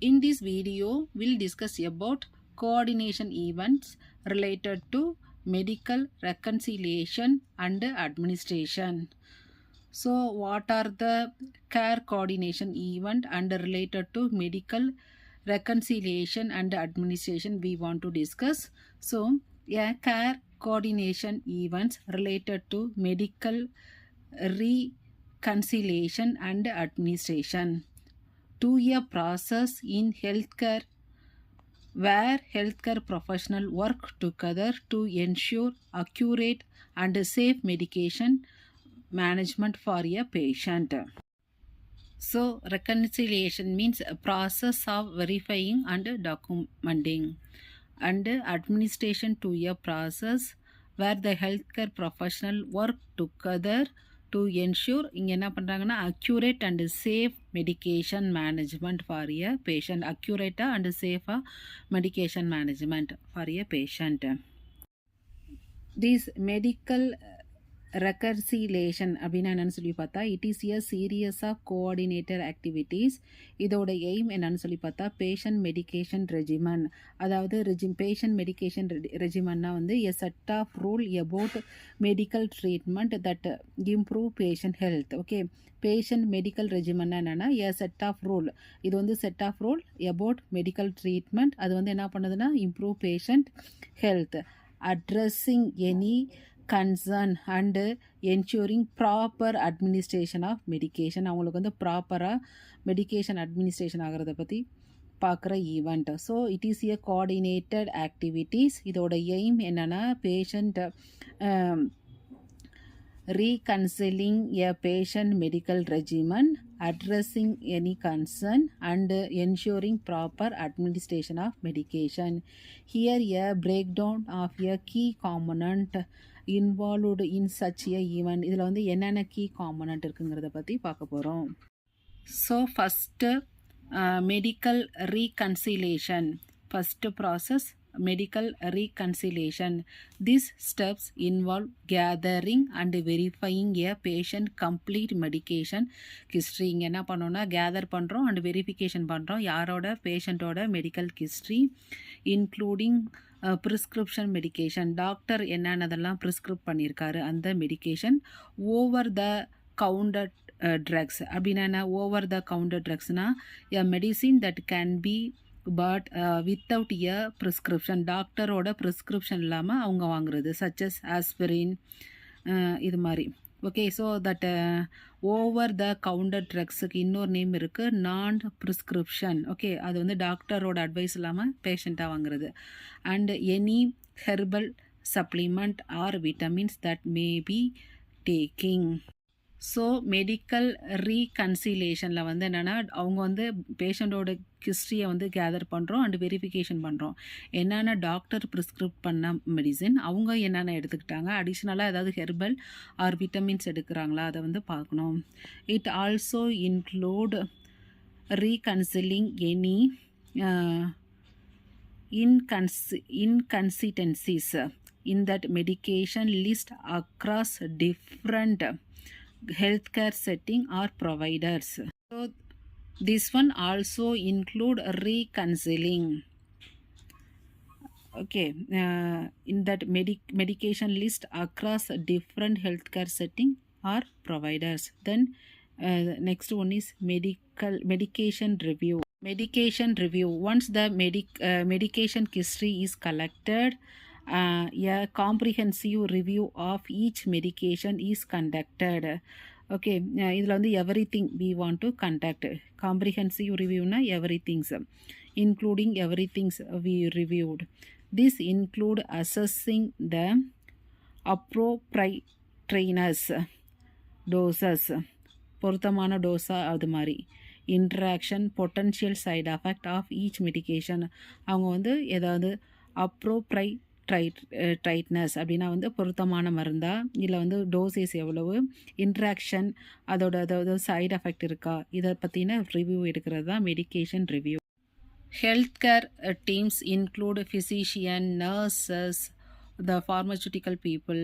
In this video, we'll discuss about coordination events related to medical reconciliation and administration. So, what are the care coordination event and related to medical reconciliation and administration we want to discuss. So, a care coordination events related to medical reconciliation and administration to a process in healthcare where healthcare professionals work together to ensure accurate and safe medication management for a patient. So, reconciliation means a process of verifying and documenting, and administration to a process where the healthcare professional work together to ensure இங்கே என்ன பண்ணுறாங்கன்னா accurate and safe medication management for a patient, அக்யூரேட்டாக and சேஃபாக medication management for a patient. This medical reconciliation அப்படின்னா என்னன்னு சொல்லி பார்த்தா it is a series of coordinator activities. இதோட எய்ம் என்னன்னு சொல்லி பார்த்தா பேஷண்ட் மெடிகேஷன் ரெஜிமன், அதாவது பேஷண்ட் மெடிகேஷன் ரெஜிமன்னா வந்து a set of rule about medical treatment that improve patient health. Okay, patient medical ரெஜிமன்னா என்னென்னா எ செட் ஆஃப் ரூல், இது வந்து set of rule about medical treatment, அது வந்து என்ன பண்ணுதுன்னா improve patient health, addressing any concern and ensuring proper administration of medication. அவங்களுக்கு வந்து ப்ராப்பராக மெடிகேஷன் அட்மினிஸ்ட்ரேஷன் ஆகிறத பற்றி பார்க்குற event. So it is a coordinated activities. இதோட எய்ம் என்னென்னா patient reconciling a patient medical regimen, addressing any concern and ensuring proper administration of medication. Here a breakdown of a key component involved in such a event. இதில் வந்து என்னென்ன key component இருக்குங்கிறத பற்றி பார்க்க போகிறோம். So first medical reconciliation, first process medical reconciliation. These steps involve gathering and verifying a patient complete medication history. இங்கே என்ன பண்ணோன்னா கேதர் பண்ணுறோம் அண்ட் வெரிஃபிகேஷன் பண்ணுறோம் யாரோட பேஷண்ட்டோட medical history, including prescription medication, doctor என்னென்னதெல்லாம் ப்ரிஸ்கிரிப் பண்ணியிருக்காரு அந்த medication, over the counter drugs. அப்படின்னா என்ன ஓவர் த கவுண்டர் ட்ரக்ஸ்னால் a medicine that can be bought without a prescription, டாக்டரோட ப்ரிஸ்கிரிப்ஷன் இல்லாமல் அவங்க வாங்குறது, சச்சஸ் ஆஸ்பிரின் இது மாதிரி. Okay, so that over the counter ட்ரக்ஸுக்கு இன்னொரு நேம் இருக்குது நான் ப்ரிஸ்கிரிப்ஷன். ஓகே, அது வந்து டாக்டரோட அட்வைஸ் இல்லாமல் பேஷண்ட்டாக வாங்குறது. And any herbal supplement or vitamins that may be taking. So medical ரீகன்சிலேஷனில் வந்து என்னென்னா அவங்க வந்து பேஷண்ட்டோட ஹிஸ்ட்ரியை வந்து கேதர் பண்ணுறோம் அண்ட் வெரிஃபிகேஷன் பண்ணுறோம். என்னென்ன டாக்டர் ப்ரிஸ்கிரிப் பண்ண மெடிசின் அவங்க என்னென்ன எடுத்துக்கிட்டாங்க, அடிஷ்னலாக ஏதாவது ஹெர்பல் ஆர் விட்டமின்ஸ் எடுக்கிறாங்களா அதை வந்து பார்க்கணும். It also include reconciling any inconsistencies in that medication list across different healthcare setting or providers. So this one also include reconciling. Okay, in that medication list across different healthcare setting or providers. Then next one is medication review. Medication review. Once the medication history is collected, a comprehensive review of each medication is conducted. Okay, இதில் வந்து everything we want to conduct. Comprehensive reviewனா everything, including everything we reviewed. This include assessing the appropriateness doses, பொருத்தமான டோஸா அது மாதிரி, interaction potential side effect of each medication. அவங்க வந்து ஏதாவது ட்ரைட்னஸ் அப்படின்னா வந்து பொருத்தமான மருந்தா இல்லை வந்து டோசேஸ் எவ்வளவு, இன்ட்ராக்ஷன் அதோட அதாவது சைடு எஃபெக்ட் இருக்கா, இதை பற்றின ரிவ்யூ எடுக்கிறது தான் medication review. Health care teams include physician, nurses, the pharmaceutical people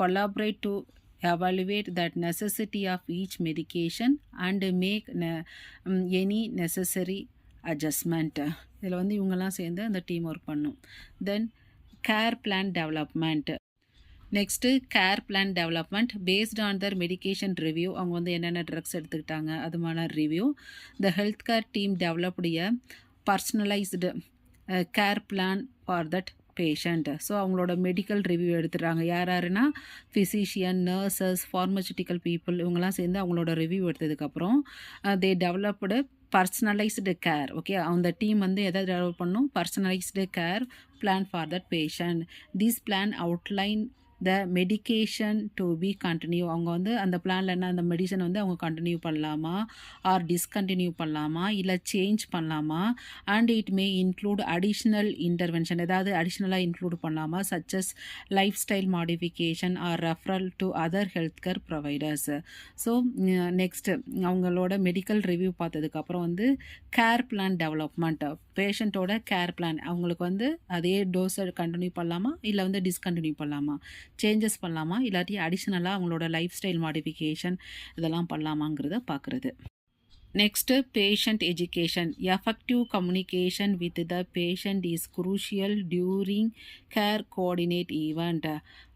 collaborate to evaluate that necessity of each medication and make any necessary adjustment. இதில் வந்து இவங்கெல்லாம் சேர்ந்து அந்த டீம் ஒர்க் பண்ணும். Then care plan development. Next care plan development based on their medication review. அவங்க வந்து என்னென்ன drugs எடுத்துக்கிட்டாங்க அதுமான review. The health care team developed a personalised care plan for that patient. So அவங்களோட மெடிக்கல் ரிவ்யூ எடுத்துடுறாங்க. யார் யாருன்னா ஃபிசிஷியன், நர்சஸ், ஃபார்மசூட்டிக்கல் பீப்புள் இவங்கெல்லாம் சேர்ந்து அவங்களோட ரிவ்யூ எடுத்ததுக்கப்புறம் they developed personalised care. Okay, அந்த டீம் வந்து எதை டெவலப் பண்ணும்? Personalised care plan for that patient. This plan outline the medication to be continue. அவங்க வந்து அந்த பிளானில் என்ன, அந்த மெடிசன் வந்து அவங்க கண்டினியூ பண்ணலாமா ஆர் டிஸ்கண்டினியூ பண்ணலாமா இல்லை சேஞ்ச் பண்ணலாமா. And it may include additional intervention. ஏதாவது அடிஷ்னலாக இன்க்ளூட் பண்ணலாமா, such as lifestyle modification or referral to other health care providers. So next அவங்களோட மெடிக்கல் ரிவ்யூ பார்த்ததுக்கப்புறம் வந்து கேர் பிளான் டெவலப்மெண்ட். பேஷண்ட்டோட கேர் பிளான் அவங்களுக்கு வந்து அதே டோஸை கண்டினியூ பண்ணலாமா இல்லை வந்து டிஸ்கண்டினியூ பண்ணலாமா, சேஞ்சஸ் பண்ணலாமா, இல்லாட்டி அடிஷ்னலாக அவங்களோட லைஃப் ஸ்டைல் மாடிஃபிகேஷன் இதெல்லாம் பண்ணலாமாங்கிறத பார்க்குறது. Next patient education. Effective communication with the patient is crucial during care coordinate event.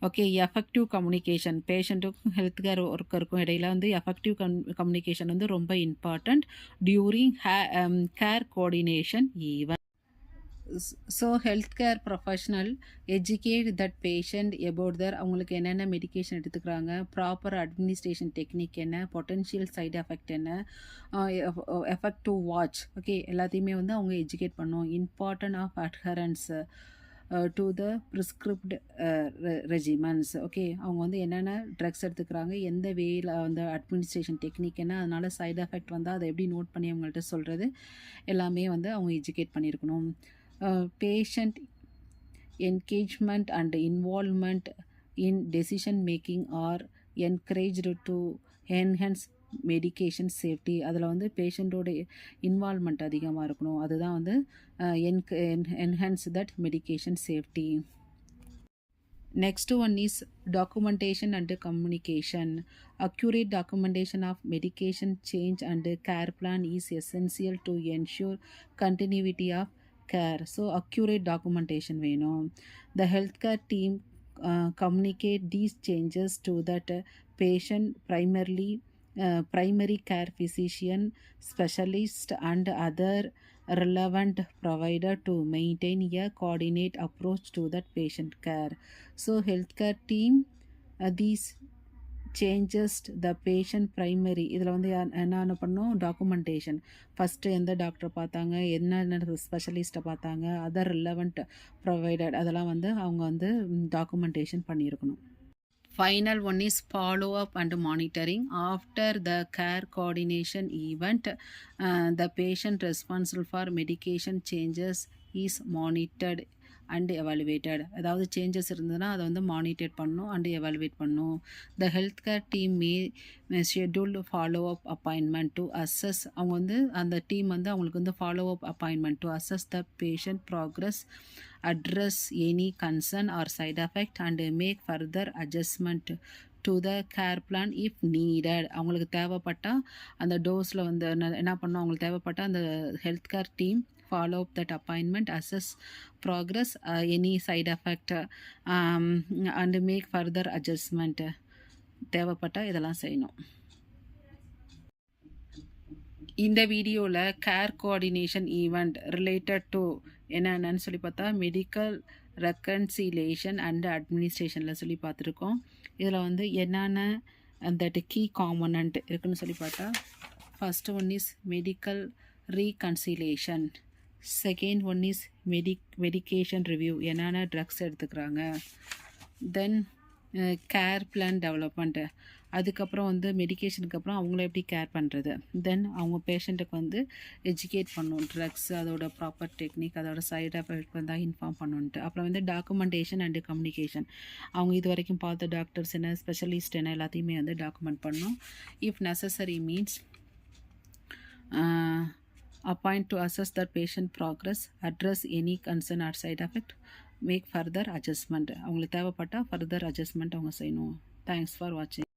Okay, effective communication பேஷண்ட்டுக்கும் ஹெல்த் கேர் ஒர்க்கருக்கும் இடையில வந்து எஃபெக்டிவ் கம்யூனிகேஷன் வந்து ரொம்ப important during care coordination event. So health care professional educate that patient about their அவங்களுக்கு என்னென்ன medication எடுத்துக்கிறாங்க, proper administration technique என்ன, பொட்டென்ஷியல் சைடு எஃபெக்ட் என்ன, எஃபெக்ட் டு வாட்ச். ஓகே, எல்லாத்தையுமே வந்து அவங்க எஜுகேட் பண்ணணும். Important of adherence to the prescript regiments. Okay, அவங்க வந்து என்னென்ன ட்ரக்ஸ் எடுத்துக்கிறாங்க, எந்த வேயில் அந்த அட்மினிஸ்ட்ரேஷன் டெக்னிக் என்ன, அதனால் சைடு எஃபெக்ட் வந்தால் அதை எப்படி நோட் பண்ணி அவங்கள்ட்ட சொல்கிறது எல்லாமே வந்து அவங்க எஜுகேட் பண்ணியிருக்கணும். Patient engagement and involvement in decision making are encouraged to enhance medication safety. அதில் வந்து பேஷண்ட்டோட இன்வால்மெண்ட் அதிகமாக இருக்கணும். அதுதான் வந்து enhance that medication safety. Next one is documentation and communication. Accurate documentation of medication change and care plan is essential to ensure continuity of care. So accurate documentation வேணும். The healthcare team communicate these changes to that patient, primary care physician, specialist and other relevant provider to maintain a coordinate approach to that patient care. So healthcare team these changes the patient primary. இதில் வந்து என்னென்ன பண்ணோம், documentation. First எந்த டாக்டரை பார்த்தாங்க, என்னென்ன ஸ்பெஷலிஸ்ட்டை பார்த்தாங்க, other relevant provided அதெல்லாம் வந்து அவங்க வந்து டாக்குமெண்டேஷன் பண்ணியிருக்கணும். Final one is follow up and monitoring. After the care coordination event, the patient responsible for medication changes is monitored and evaluated. அதாவது சேஞ்சஸ் இருந்ததுன்னா அதை வந்து மானிட்டர் பண்ணணும் அண்ட் எவாலுவேட் பண்ணணும். The health care team scheduled follow up appointment to assess. அவங்க வந்து அந்த team வந்து அவங்களுக்கு வந்து follow up appointment to assess the patient progress, address any concern or side effect and make further adjustment to the care plan if needed. அவங்களுக்கு தேவைப்பட்டால் அந்த டோஸில் வந்து என்ன பண்ணணும், அவங்களுக்கு தேவைப்பட்டால் அந்த health care team follow up that appointment, assess progress, any side effect and make further adjustment. தேவைப்பட்டால் இதெல்லாம் செய்யணும். இந்த வீடியோவில் care coordination event related to என்னென்னு சொல்லி பார்த்தா மெடிக்கல் ரெக்கன்சிலேஷன் அண்ட் அட்மினிஸ்ட்ரேஷனில் சொல்லி பார்த்துருக்கோம். இதில் வந்து என்னென்ன அந்த கீ காம்பனண்ட் இருக்குன்னு சொல்லி பார்த்தா, first one is medical reconciliation, second one is medication review, என்னென்ன ட்ரக்ஸ் எடுத்துக்கிறாங்க, தென் கேர் பிளான் டெவலப்மெண்ட்டு, அதுக்கப்புறம் வந்து மெடிக்கேஷனுக்கு அப்புறம் அவங்கள எப்படி கேர் பண்ணுறது, தென் அவங்க பேஷண்ட்டுக்கு வந்து எஜுகேட் பண்ணணும், ட்ரக்ஸ் அதோட ப்ராப்பர் டெக்னிக் அதோட சைட் எஃபெக்ட் வந்தால் இன்ஃபார்ம் பண்ணணுன்ட்டு. அப்புறம் வந்து டாக்குமெண்டேஷன் அண்டு கம்யூனிகேஷன், அவங்க இது வரைக்கும் பார்த்த டாக்டர்ஸ் என்ன, ஸ்பெஷலிஸ்ட் என்ன எல்லாத்தையுமே வந்து டாக்குமெண்ட் பண்ணணும். If necessary means appoint to assess the patient progress, address any concern or side effect, make further adjustment. அவங்களுக்கு தேவைப்பட்டால் further adjustment அவங்க செய்யணும். Thanks for watching.